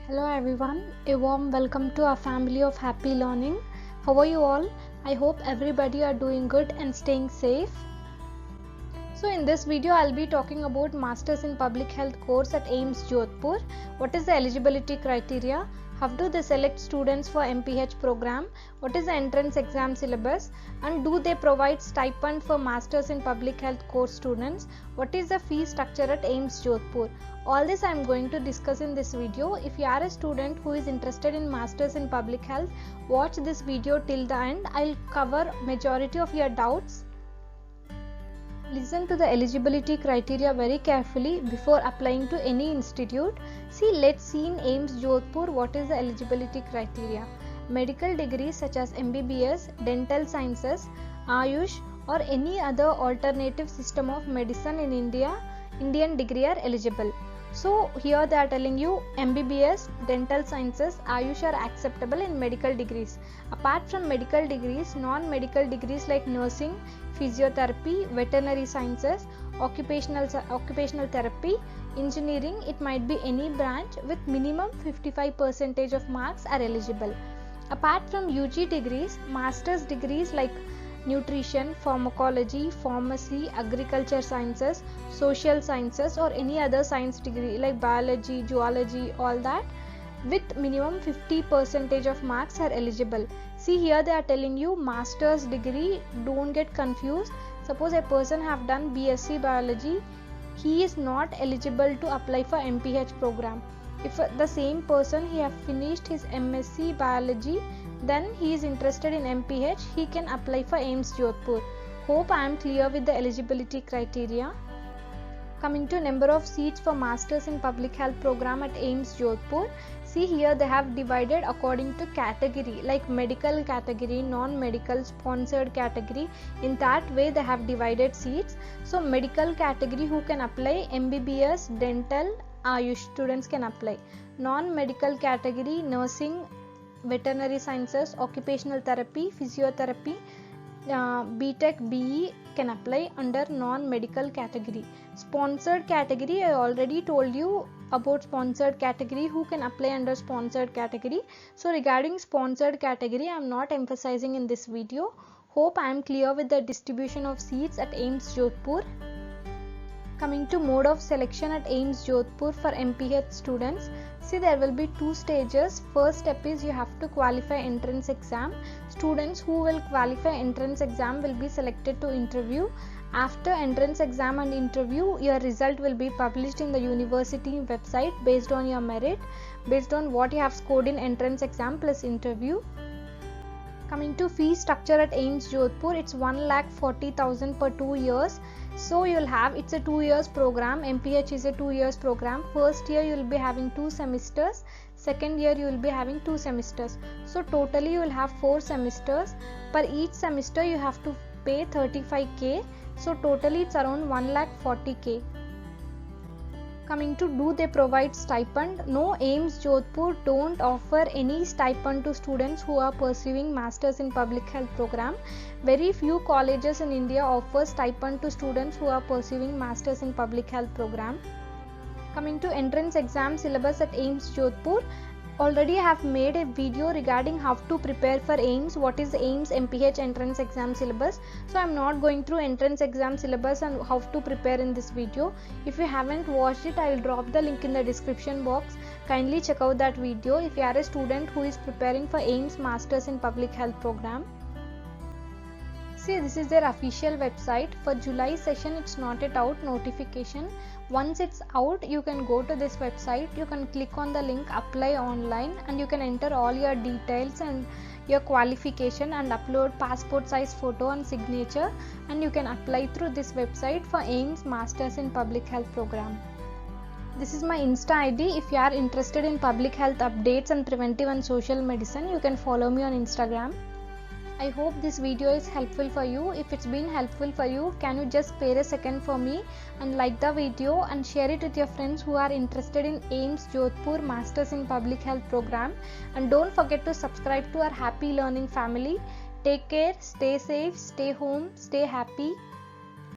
Hello everyone, a warm welcome to our family of happy learning. How are you all? I hope everybody are doing good and staying safe. So in this video I'll be talking about Masters in Public Health course at AIIMS Jodhpur. What is the eligibility criteria? How do they select students for MPH program? What is the entrance exam syllabus? And do they provide stipend for Masters in Public Health course students? What is the fee structure at AIIMS Jodhpur? All this I am going to discuss in this video. If you are a student who is interested in Masters in Public Health, watch this video till the end. I'll cover majority of your doubts. Listen to the eligibility criteria very carefully before applying to any institute. Let's see in AIIMS Jodhpur what is the eligibility criteria. Medical degrees such as MBBS, dental sciences, Ayush or any other alternative system of medicine in Indian degree are eligible. So here they are telling you MBBS, dental sciences, Ayush are acceptable in medical degrees. Apart from medical degrees, non-medical degrees like nursing, physiotherapy, veterinary sciences, occupational therapy, engineering, it might be any branch with minimum 55% of marks are eligible. Apart from UG degrees, master's degrees like nutrition, pharmacology, pharmacy, agriculture sciences, social sciences or any other science degree like biology, zoology, all that with minimum 50% of marks are eligible. See here they are telling you master's degree, don't get confused. Suppose a person have done BSc biology, he is not eligible to apply for MPH program. If the same person he have finished his MSc biology, then he is interested in MPH, he can apply for AIIMS Jodhpur. Hope I am clear with the eligibility criteria. Coming to number of seats for Masters in Public Health program at AIIMS Jodhpur. See here they have divided according to category like medical category, non-medical, sponsored category. In that way they have divided seats. So medical category who can apply, MBBS, dental, Ayush students can apply. Non-medical category nursing, veterinary sciences, occupational therapy, physiotherapy, BTech, BE can apply under non-medical category. Sponsored category, I already told you about sponsored category, who can apply under sponsored category. So regarding sponsored category, I am not emphasizing in this video. Hope I am clear with the distribution of seats at AIIMS Jodhpur. Coming to mode of selection at AIIMS Jodhpur for MPH students. See, there will be two stages. First step is you have to qualify entrance exam. Students who will qualify entrance exam will be selected to interview. After entrance exam and interview, your result will be published in the university website based on your merit, based on what you have scored in entrance exam plus interview. Coming to fee structure at AIIMS Jodhpur, it's 1,40,000 per 2 years. So you'll have, it's a 2 years program. MPH is a 2 years program. First year you will be having 2 semesters. Second year you will be having 2 semesters. So totally you will have 4 semesters. Per each semester you have to pay 35k. So totally it's around 1,40,000. Coming to do they provide stipend? No, AIIMS Jodhpur don't offer any stipend to students who are pursuing Masters in Public Health program. Very few colleges in India offer stipend to students who are pursuing Masters in Public Health program. Coming to entrance exam syllabus at AIIMS Jodhpur. Already I have made a video regarding how to prepare for AIIMS, what is the AIIMS MPH entrance exam syllabus. So I am not going through entrance exam syllabus and how to prepare in this video. If you haven't watched it, I will drop the link in the description box. Kindly check out that video if you are a student who is preparing for AIIMS Masters in Public Health program. See, this is their official website. For July session, it's not yet out notification. Once it's out, you can go to this website. You can click on the link apply online and you can enter all your details and your qualification and upload passport size photo and signature, and you can apply through this website for AIIMS Masters in Public Health program. This is my Insta ID. If you are interested in public health updates and preventive and social medicine, you can follow me on Instagram. I hope this video is helpful for you. If it's been helpful for you, can you just spare a second for me and like the video and share it with your friends who are interested in AIIMS Jodhpur Masters in Public Health program. And don't forget to subscribe to our Happy Learning family. Take care, stay safe, stay home, stay happy.